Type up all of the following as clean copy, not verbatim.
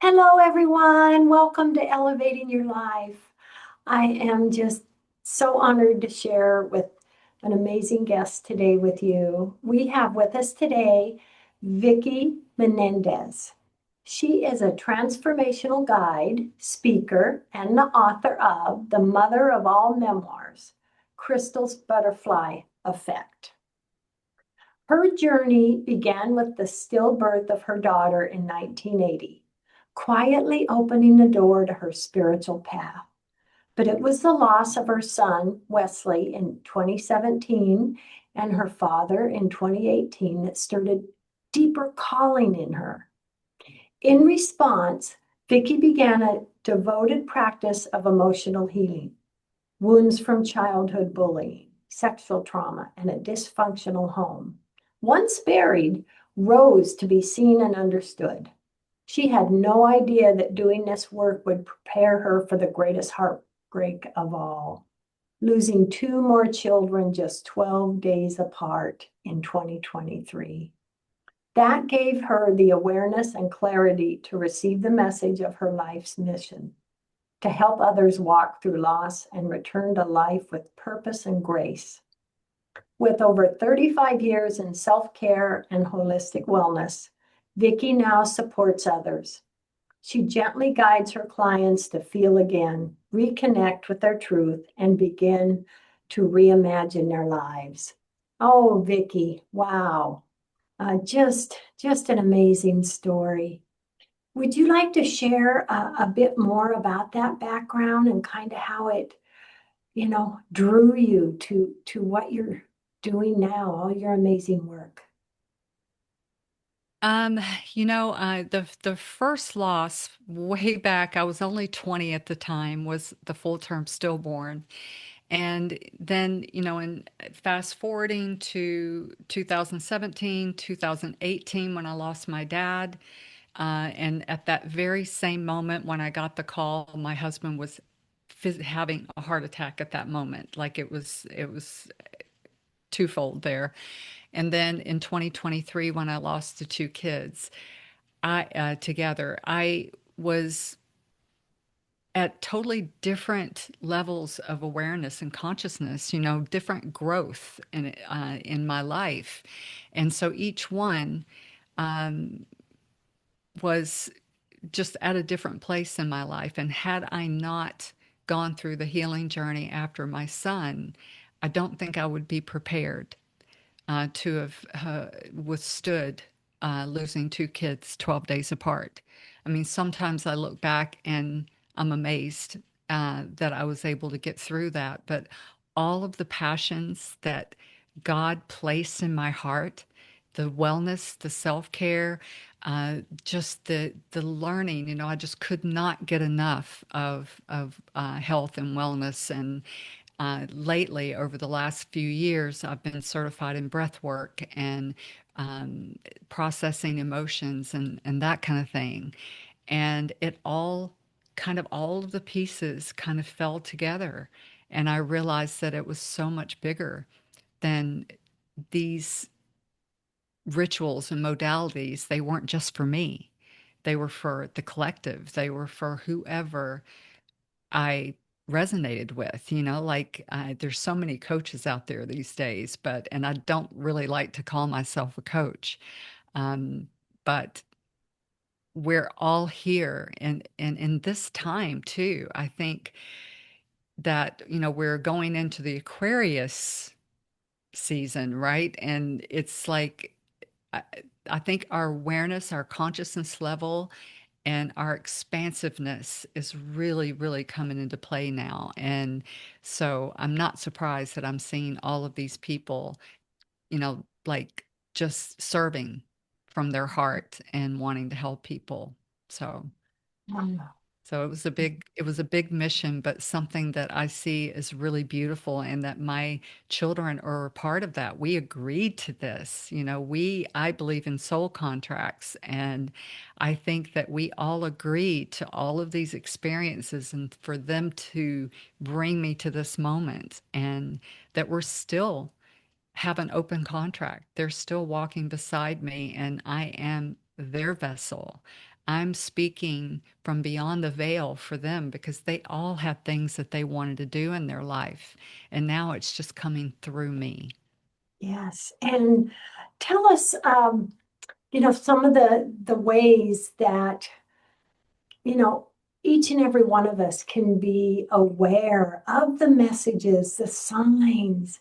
Hello, everyone. Welcome to Elevating Your Life. I am just so honored to share with an amazing guest today with you. We have with us today Vickie Menendez. She is a transformational guide, speaker, and the author of The Mother of All Memoirs, Crystal's Butterfly Effect. Her journey began with the stillbirth of her daughter in 1980, quietly opening the door to her spiritual path. But it was the loss of her son, Wesley, in 2017 and her father in 2018 that stirred a deeper calling in her. In response, Vickie began a devoted practice of emotional healing, wounds from childhood bullying, sexual trauma, and a dysfunctional home. Once buried, rose to be seen and understood. She had no idea that doing this work would prepare her for the greatest heartbreak of all, losing two more children just 12 days apart in 2023. That gave her the awareness and clarity to receive the message of her life's mission, to help others walk through loss and return to life with purpose and grace. With over 35 years in self-care and holistic wellness, Vickie now supports others. She gently guides her clients to feel again, reconnect with their truth, and begin to reimagine their lives. Oh, Vickie, wow. Just an amazing story. Would you like to share a bit more about that background and kind of how it, drew you to what you're doing now, all your amazing work? Um, the first loss way back, I was only 20 at the time, was the full-term stillborn. And then, in fast forwarding to 2017, 2018, when I lost my dad, and at that very same moment when I got the call, my husband was having a heart attack at that moment. Like it was twofold there. And then in 2023, when I lost the two kids, I together, I was at totally different levels of awareness and consciousness, different growth in my life. And so each one um, was just at a different place in my life. And had I not gone through the healing journey after my son, I don't think I would be prepared to have withstood losing two kids 12 days apart. I mean, sometimes I look back and I'm amazed that I was able to get through that. But all of the passions that God placed in my heart, the wellness, the self-care, just the learning, I just could not get enough of health and wellness. And lately, over the last few years, I've been certified in breath work and um, processing emotions and that kind of thing. And it all of the pieces kind of fell together. And I realized that it was so much bigger than these rituals and modalities. They weren't just for me, they were for the collective, they were for whoever I resonated with, like there's so many coaches out there these days, and I don't really like to call myself a coach. But we're all here and in this time too. I think that, we're going into the Aquarius season, right? And it's like, I, I think our awareness, our consciousness level, and our expansiveness is really, really coming into play now. And so I'm not surprised that I'm seeing all of these people, like just serving from their heart and wanting to help people. So so it was a big mission, but something that I see as really beautiful, and that my children are a part of that. We agreed to this. I believe in soul contracts, and I think that we all agreed to all of these experiences and for them to bring me to this moment, and that we're still have an open contract. They're still walking beside me, and I am their vessel. I'm speaking from beyond the veil for them because they all had things that they wanted to do in their life. And now it's just coming through me. Yes. And tell us, some of the ways that, you know, each and every one of us can be aware of the messages, the signs,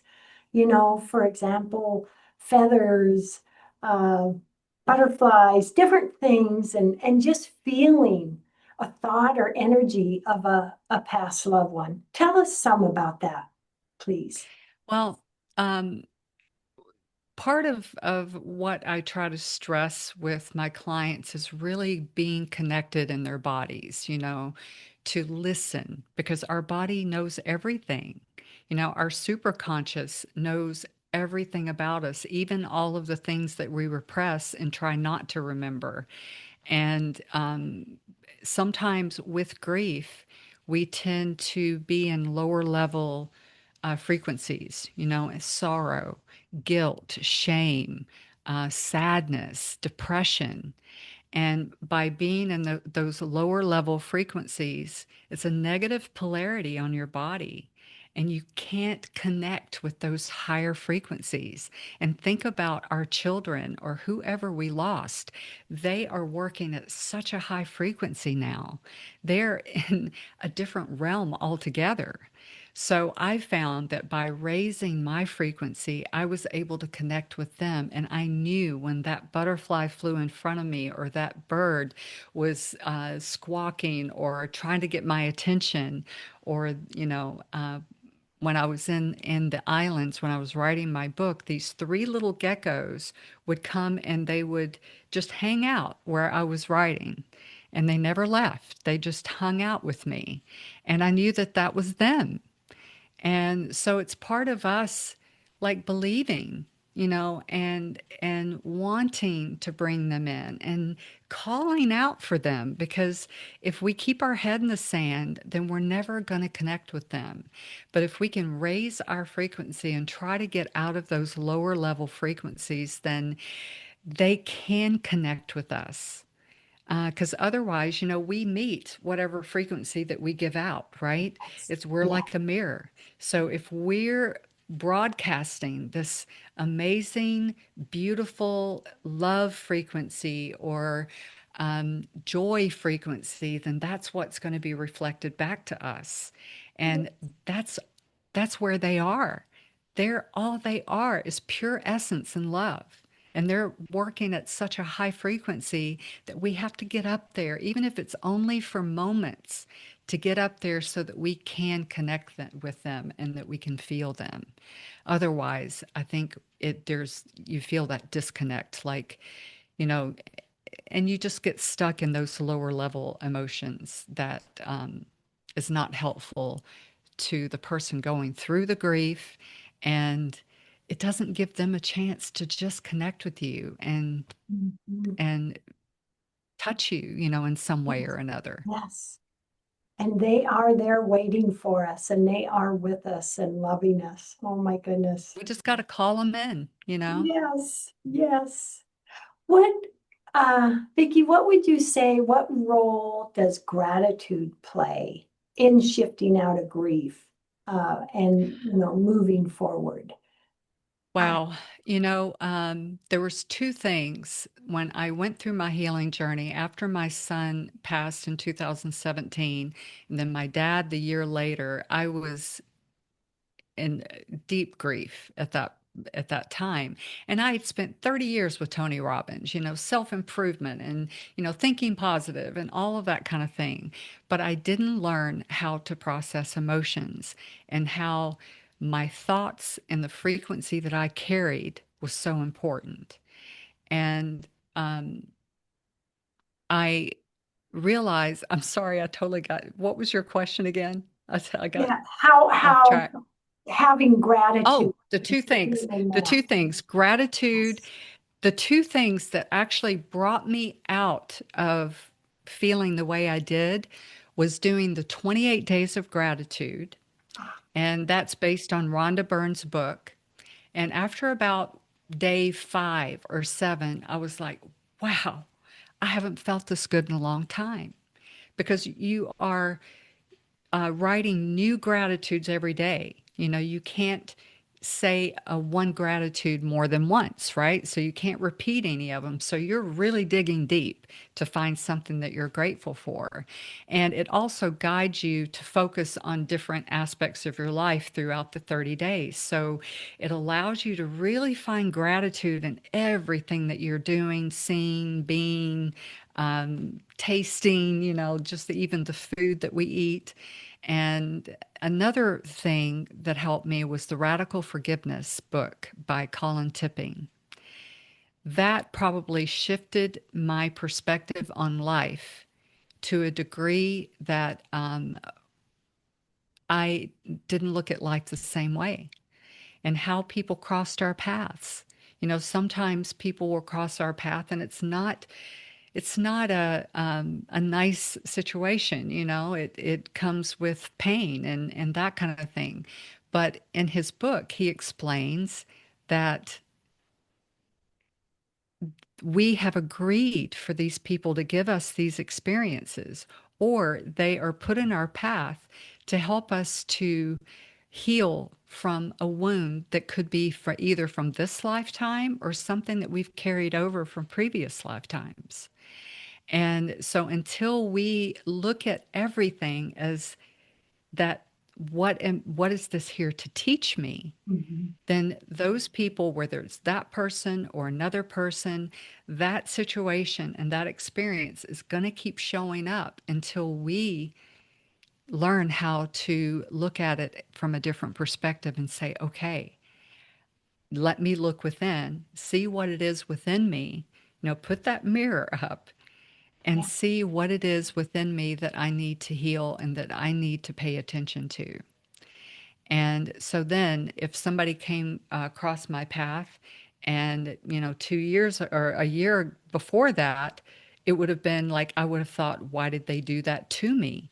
for example, feathers, uh, butterflies, different things, and just feeling a thought or energy of a past loved one. Tell us some about that, please. Well, um, part of what I try to stress with my clients is really being connected in their bodies, to listen because our body knows everything. Our superconscious knows everything about us, even all of the things that we repress and try not to remember. And sometimes with grief, we tend to be in lower level frequencies, sorrow, guilt, shame, sadness, depression. And by being in those lower level frequencies, it's a negative polarity on your body. And you can't connect with those higher frequencies. And think about our children or whoever we lost. They are working at such a high frequency now. They're in a different realm altogether. So I found that by raising my frequency, I was able to connect with them. And I knew when that butterfly flew in front of me or that bird was squawking or trying to get my attention, or, when I was in the islands, when I was writing my book, these three little geckos would come and they would just hang out where I was writing. And they never left. They just hung out with me. And I knew that that was them. And so it's part of us like believing, and wanting to bring them in and calling out for them, because if we keep our head in the sand, then we're never going to connect with them. But if we can raise our frequency and try to get out of those lower level frequencies, then they can connect with us. Because otherwise, we meet whatever frequency that we give out, right? Yes. We're Yeah. like a mirror. So if we're broadcasting this amazing, beautiful love frequency or joy frequency, then that's what's going to be reflected back to us. And that's that's where they are. They're all they are is pure essence and love. And they're working at such a high frequency that we have to get up there, even if it's only for moments, to get up there so that we can connect with them and that we can feel them. Otherwise, I think you feel that disconnect, like, you know, and you just get stuck in those lower level emotions that is not helpful to the person going through the grief, and it doesn't give them a chance to just connect with you Mhm. and touch you, in some way or Yes. another. Yes. And they are there waiting for us, and they are with us and loving us. Oh my goodness. We just got to call them in. Yes. Yes. What, Vicki, what would you say, what role does gratitude play in shifting out of grief, and, moving forward? Uh, Wow. There was two things when I went through my healing journey after my son passed in 2017, and then my dad the year later. I was in deep grief at that time. And I had spent 30 years with Tony Robbins, self-improvement and, thinking positive and all of that kind of thing. But I didn't learn how to process emotions and how my thoughts and the frequency that I carried was so important. And I realized, I'm sorry, I totally what was your question again? I got yeah, how off track. having gratitude Oh, the and two sitting things. in The that. two things. Gratitude. Yes. The two things that actually brought me out of feeling the way I did was doing the 28 days of gratitude. And that's based on Rhonda Byrne's book. And after about day 5 or 7, I was like, wow, I haven't felt this good in a long time because you are writing new gratitudes every day. You know, you can't say a one gratitude more than once, right? So you can't repeat any of them. So you're really digging deep to find something that you're grateful for. And it also guides you to focus on different aspects of your life throughout the 30 days. So it allows you to really find gratitude in everything that you're doing, seeing, being, tasting, you know, just even the food that we eat. And another thing that helped me was the Radical Forgiveness book by Colin Tipping. That probably shifted my perspective on life to a degree that I didn't look at life the same way, and how people crossed our paths. You know, sometimes people will cross our path and it's not a nice situation, you know. It comes with pain and that kind of thing. But in his book, he explains that we have agreed for these people to give us these experiences, or they are put in our path to help us to heal from a wound that could be for either from this lifetime or something that we've carried over from previous lifetimes. And so until we look at everything as that, what is this here to teach me? Mhm. Then those people, whether it's that person or another person, that situation and that experience is going to keep showing up until we learn how to look at it from a different perspective and say, okay, let me look within, see what it is within me. You know, put that mirror up and Yeah. see what it is within me that I need to heal and that I need to pay attention to. And so then, if somebody came across my path, and 2 years or a year before that, it would have been like I would have thought, why did they do that to me?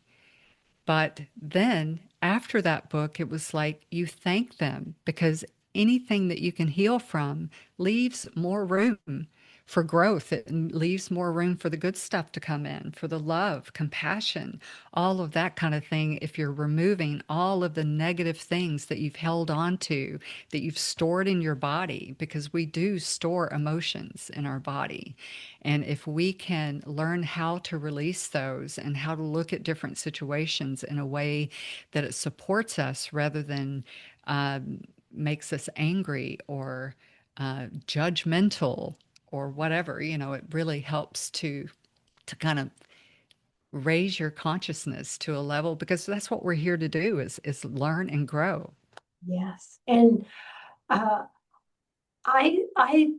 But then after that book, it was like you thank them because anything that you can heal from leaves more room for growth. It leaves more room for the good stuff to come in, for the love, compassion, all of that kind of thing. If you're removing all of the negative things that you've held on to, that you've stored in your body, because we do store emotions in our body. And if we can learn how to release those and how to look at different situations in a way that it supports us rather than makes us angry or judgmental or whatever, it really helps to kind of raise your consciousness to a level, because that's what we're here to do, is learn and grow. Yes. And uh, I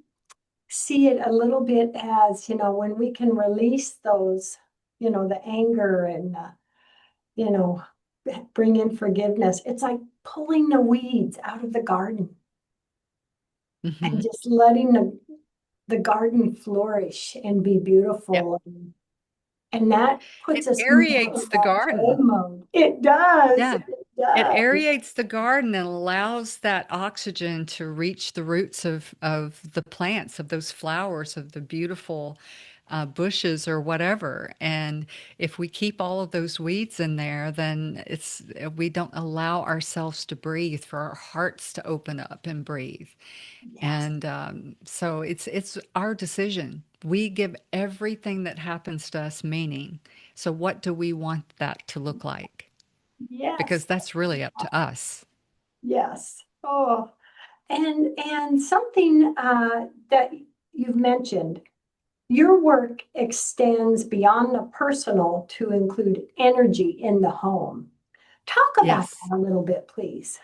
see it a little bit as, when we can release those, the anger and, you know, bring in forgiveness. It's like pulling the weeds out of the garden and Hmm. just letting the garden flourish and be Yep. beautiful. And that It puts us more aerates in the that flow garden. mode. It does. Yeah. It It does. aerates the garden and allows that oxygen to reach the roots of the plants, of those flowers, of the beautiful bushes or whatever. And if we keep all of those weeds in there, then we don't allow ourselves to breathe, for our hearts to open up and breathe. Yes. And so it's our decision. We give everything that happens to us meaning. So what do we want that to look like? Because Yes. that's really up to us. Yes. Oh, and something that you've mentioned, your work extends beyond the personal to include energy in the home. Talk about Yes. that a little bit, please.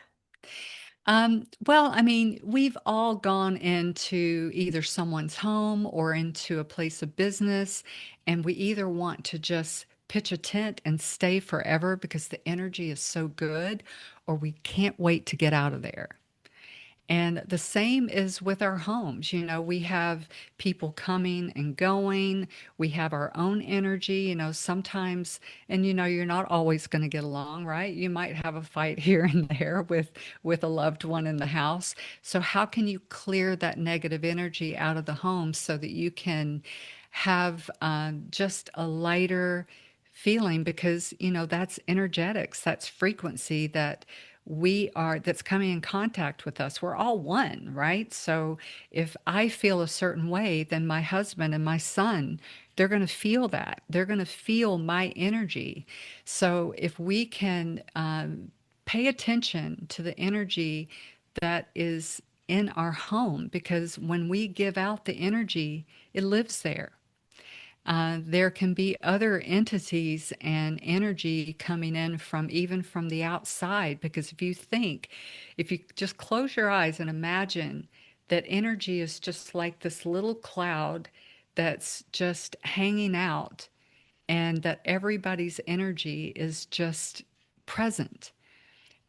Well, I mean, we've all gone into either someone's home or into a place of business, and we either want to just pitch a tent and stay forever because the energy is so good, or we can't wait to get out of there. And the same is with our homes. You know, we have people coming and going. We have our own energy, sometimes, and you're not always going to get along, right? You might have a fight here and there with a loved one in the house. So how can you clear that negative energy out of the home so that you can have just a lighter feeling because, that's energetics, that's frequency that's coming in contact with us. We're all one, right? So if I feel a certain way, then my husband and my son, they're going to feel that. They're going to feel my energy. So if we can pay attention to the energy that is in our home, because when we give out the energy, it lives there. There can be other entities and energy coming in from even from the outside. Because if you just close your eyes and imagine that energy is just like this little cloud that's just hanging out, and that everybody's energy is just present,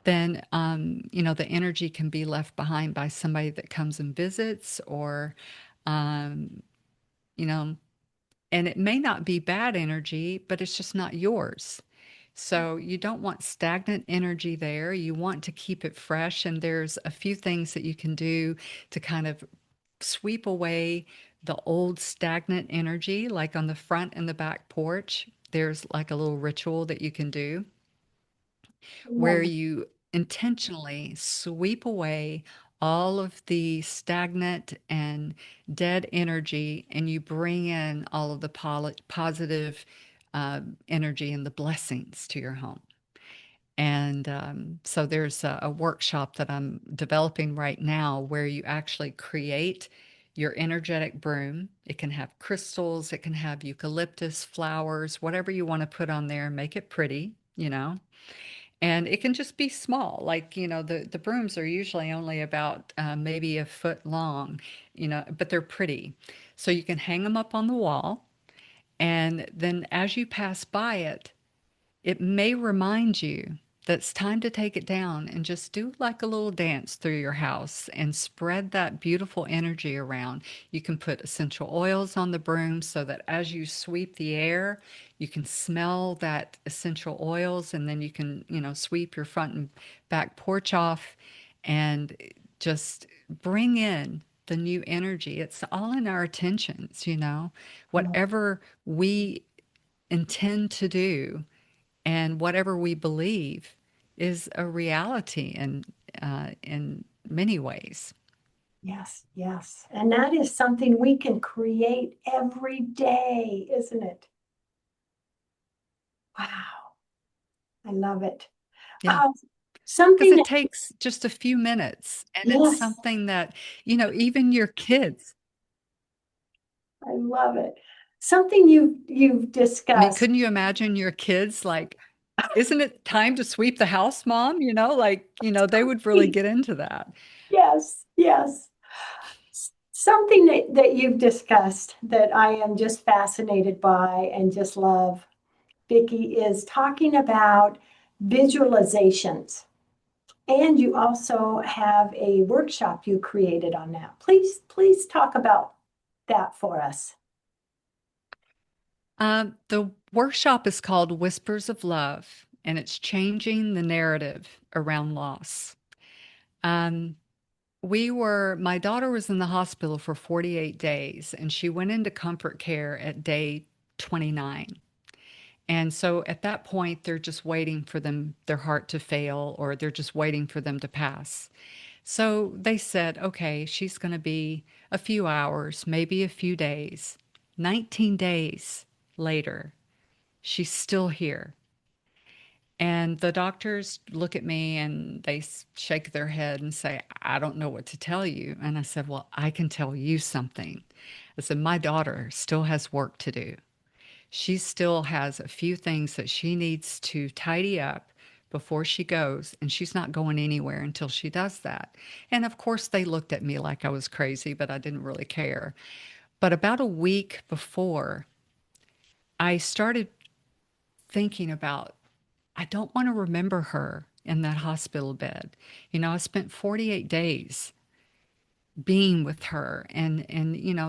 then the energy can be left behind by somebody that comes and visits, or um, you know and it may not be bad energy, but it's just not yours. So you don't want stagnant energy there. You want to keep it fresh. And there's a few things that you can do to kind of sweep away the old stagnant energy, like on the front and the back porch. There's like a little ritual that you can do where Love you intentionally sweep away all of the stagnant and dead energy, and you bring in all of the positive energy and the blessings to your home. And so there's a workshop that I'm developing right now where you actually create your energetic broom. It can have crystals, it can have eucalyptus flowers, whatever you want to put on there, make it pretty. And it can just be small, like, the brooms are usually only about maybe a foot long, but they're pretty. So you can hang them up on the wall. And then as you pass by it, it may remind you that it's time to take it down and just do like a little dance through your house and spread that beautiful energy around. You can put essential oils on the broom so that as you sweep the air, you can smell that essential oils, and then you can, sweep your front and back porch off and just bring in the new energy. It's all in our attentions. it. Whatever we intend to do and whatever we believe is a reality in many ways. Yes, yes. And that is something we can create every day, isn't it? Wow, I love it. Yeah, Um, because something it that, takes just a few minutes, and it's yes, something that, even your kids. I love it. Something you've I mean, discussed. couldn't you imagine your kids like, isn't it time to sweep the house, mom? They would really get into that. Yes, yes. Something that you've discussed that I am just fascinated by and just love, Vickie, is talking about visualizations. And you also have a workshop you created on that. Please talk about that for us. The workshop is called Whispers of Love, and it's changing the narrative around loss. Um, my daughter was in the hospital for 48 days, and she went into comfort care at day 29. And so at that point, they're just waiting for their heart to fail, or they're just waiting for them to pass. So they said, okay, she's going to be a few hours, maybe a few days. 19 days later, she's still here. And the doctors look at me and they shake their head and say, I don't know what to tell you. And I said, well, I can tell you something. I said, my daughter still has work to do. She still has a few things that she needs to tidy up before she goes, and she's not going anywhere until she does that. And of course, they looked at me like I was crazy, but I didn't really care. But about a week before, I started thinking about, I don't want to remember her in that hospital bed. I spent 48 days being with her, and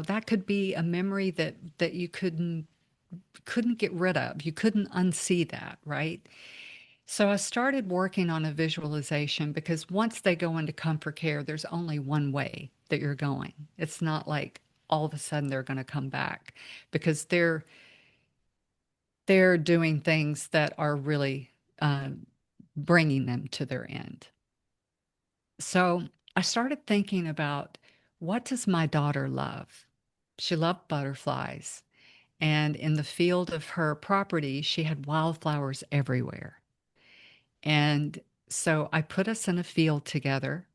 that could be a memory that you couldn't get rid of. You couldn't unsee that, right? So I started working on a visualization, because once they go into comfort care, there's only one way that you're going. It's not like all of a sudden they're going to come back because they're doing things that are really bringing them to their end. So I started thinking about, what does my daughter love? She loved butterflies. And in the field of her property, she had wildflowers everywhere. And so I put us in a field together.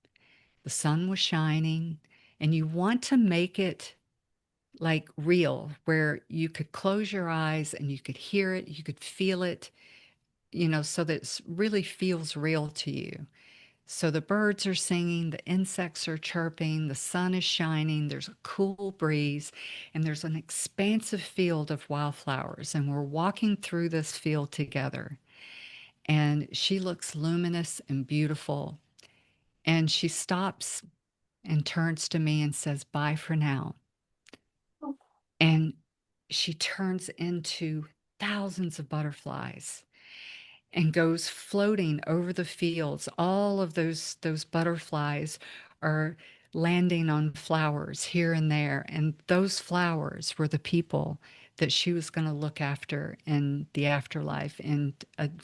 The sun was shining, and you want to make it like real, where you could close your eyes and you could hear it, you could feel it, so that it really feels real to you. So the birds are singing, the insects are chirping, the sun is shining, there's a cool breeze, and there's an expansive field of wildflowers. And we're walking through this field together. And she looks luminous and beautiful. And she stops and turns to me and says, "Bye for now." And she turns into thousands of butterflies and goes floating over the fields. All of those butterflies are landing on flowers here and there, and those flowers were the people that she was going to look after in the afterlife, in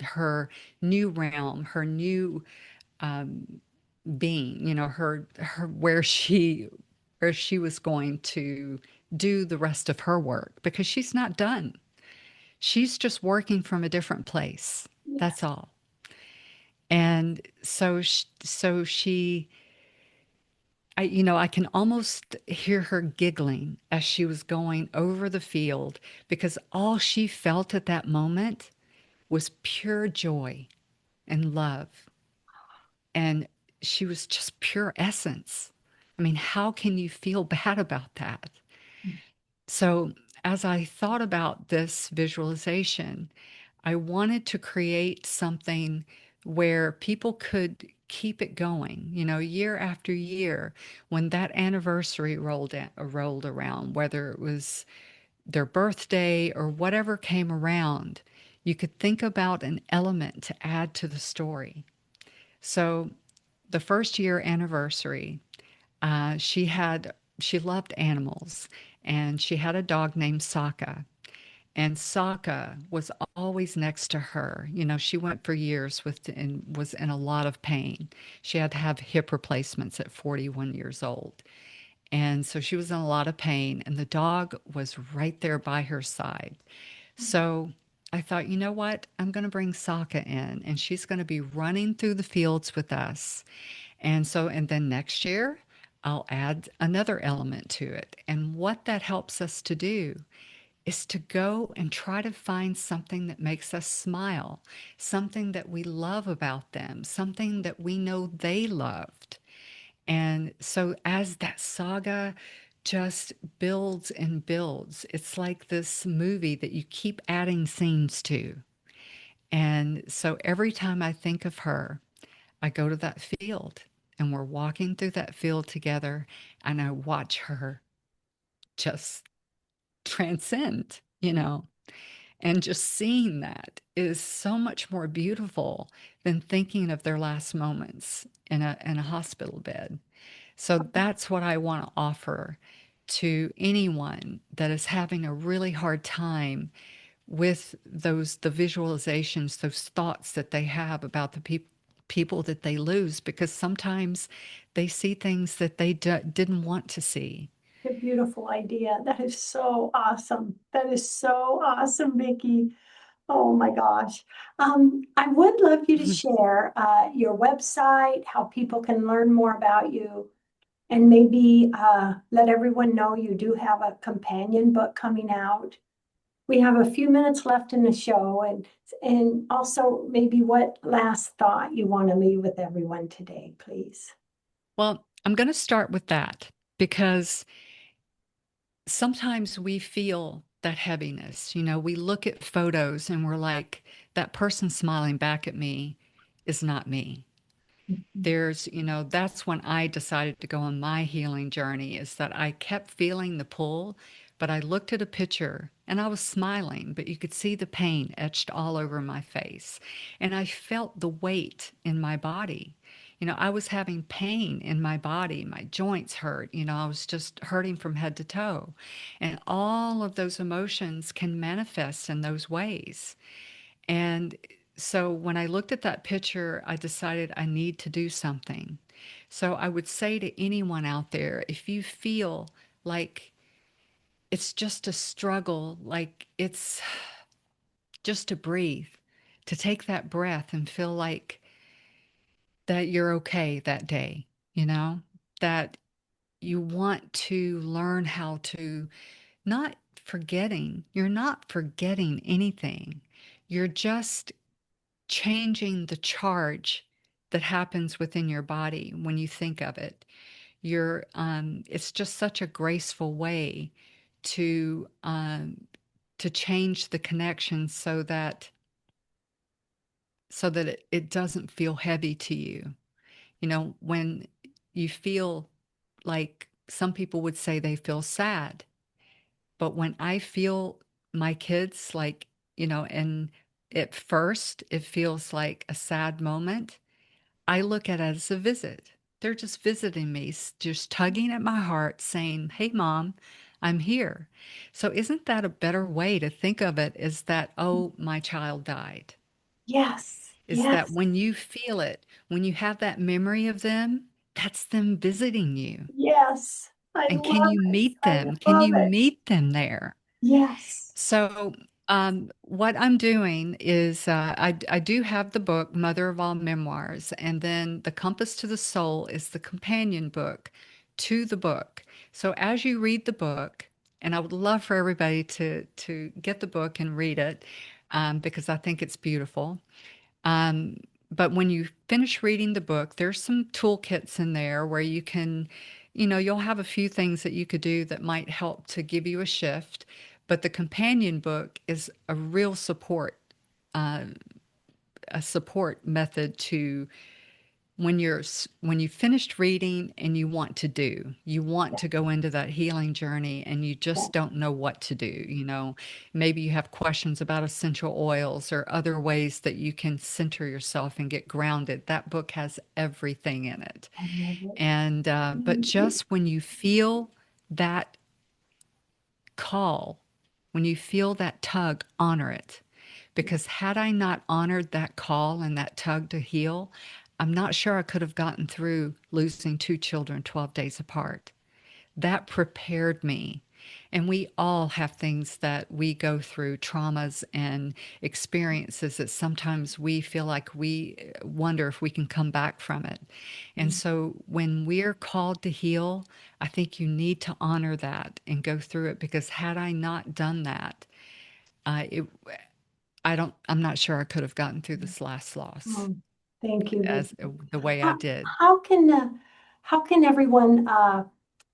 her new realm, her new being, her where she was going to do the rest of her work, because she's not done. She's just working from a different place. That's Yes. all. And so she, I can almost hear her giggling as she was going over the field, because all she felt at that moment was pure joy and love. And she was just pure essence. I mean, how can you feel bad about that? So, as I thought about this visualization, I wanted to create something where people could keep it going, year after year. When that anniversary rolled around, whether it was their birthday or whatever came around, you could think about an element to add to the story. So, the first year anniversary, she loved animals, and she had a dog named Sokka. And Sokka was always next to her. She went for years and was in a lot of pain. She had to have hip replacements at 41 years old. And so she was in a lot of pain, and the dog was right there by her side. So I thought, you know what? I'm going to bring Sokka in, and she's going to be running through the fields with us. And then next year, I'll add another element to it. And what that helps us to do is to go and try to find something that makes us smile, something that we love about them, something that we know they loved. And so as that saga just builds and builds, it's like this movie that you keep adding scenes to. And so every time I think of her, I go to that field, and we're walking through that field together, and I watch her just transcend, and just seeing that is so much more beautiful than thinking of their last moments in a hospital bed. So that's what I want to offer to anyone that is having a really hard time with the visualizations, those thoughts that they have about the people that they lose, because sometimes they see things that they didn't want to see. A beautiful idea. That is so awesome. That is so awesome, Vickie. Oh my gosh. I would love you to share your website, how people can learn more about you, and maybe let everyone know you do have a companion book coming out. We have a few minutes left in the show, and also maybe what last thought you want to leave with everyone today, please. Well, I'm going to start with that, because sometimes we feel that heaviness. We look at photos and we're like, that person smiling back at me is not me. That's when I decided to go on my healing journey, is that I kept feeling the pull, but I looked at a picture and I was smiling, but you could see the pain etched all over my face. And I felt the weight in my body. I was having pain in my body. My joints hurt. I was just hurting from head to toe. And all of those emotions can manifest in those ways. And so when I looked at that picture, I decided I need to do something. So I would say to anyone out there, if you feel like it's just a struggle, like it's just to breathe, to take that breath and feel like that you're okay that day, that you want to learn how to not you're not forgetting anything. You're just changing the charge that happens within your body when you think of it. It's just such a graceful way to change the connection so that it doesn't feel heavy to you. When you feel like some people would say they feel sad, but when I feel my kids and at first it feels like a sad moment, I look at it as a visit. They're just visiting me, just tugging at my heart, saying, "Hey, mom, I'm here." So, isn't that a better way to think of it? Is that, oh, my child died? Yes, Is that yes, when you feel it, when you have that memory of them, that's them visiting you. yes. I And can love you it. meet I them? Can love you it. meet them there? Yes. So, what I'm doing is I do have the book, Mother of All Memoirs, and then The Compass to the Soul is the companion book to the book. So, as you read the book, and I would love for everybody to get the book and read it because I think it's beautiful. Um, but when you finish reading the book, there's some toolkits in there where you'll have a few things that you could do that might help to give you a shift. But the companion book is a real uh, support method to when you finished reading and you want to go into that healing journey and you just don't know what to do. Maybe you have questions about essential oils or other ways that you can center yourself and get grounded. That book has everything in it. I love it. And but Mhm. just when you feel that call, when you feel that tug, honor it. Because had I not honored that call and that tug to heal, I'm not sure I could have gotten through losing two children 12 days apart. That prepared me. And we all have things that we go through, traumas and experiences that sometimes we feel like we wonder if we can come back from it. And so when we're called to heal, I think you need to honor that and go through it because had I not done that, it, I'm not sure I could have gotten through this last loss Oh, thank you, as Vicki. the way I How, did. how can everyone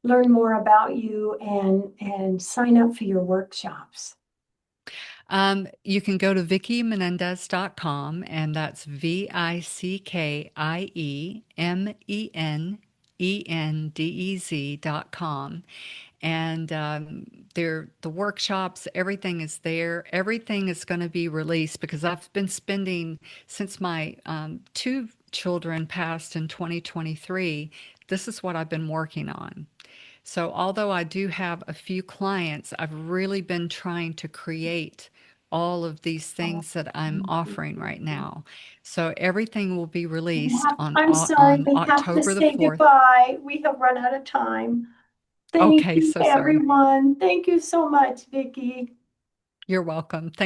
learn more about you and sign up for your workshops? You can go to VickieMenendez.com, and that's VickieMenendez.com. And the workshops, everything is there. Everything is going to be released because I've been spending, since my two children passed in 2023, this is what I've been working on. So, although I do have a few clients, I've really been trying to create all of these Oh, things that I'm thank you, offering right Vicki. now. So, everything will be released I'm sorry, on we have to October the say 4th. goodbye. We have run out of time. Thank Okay, you, so sorry. everyone. Thank you so much, Vicki. You're welcome. Thank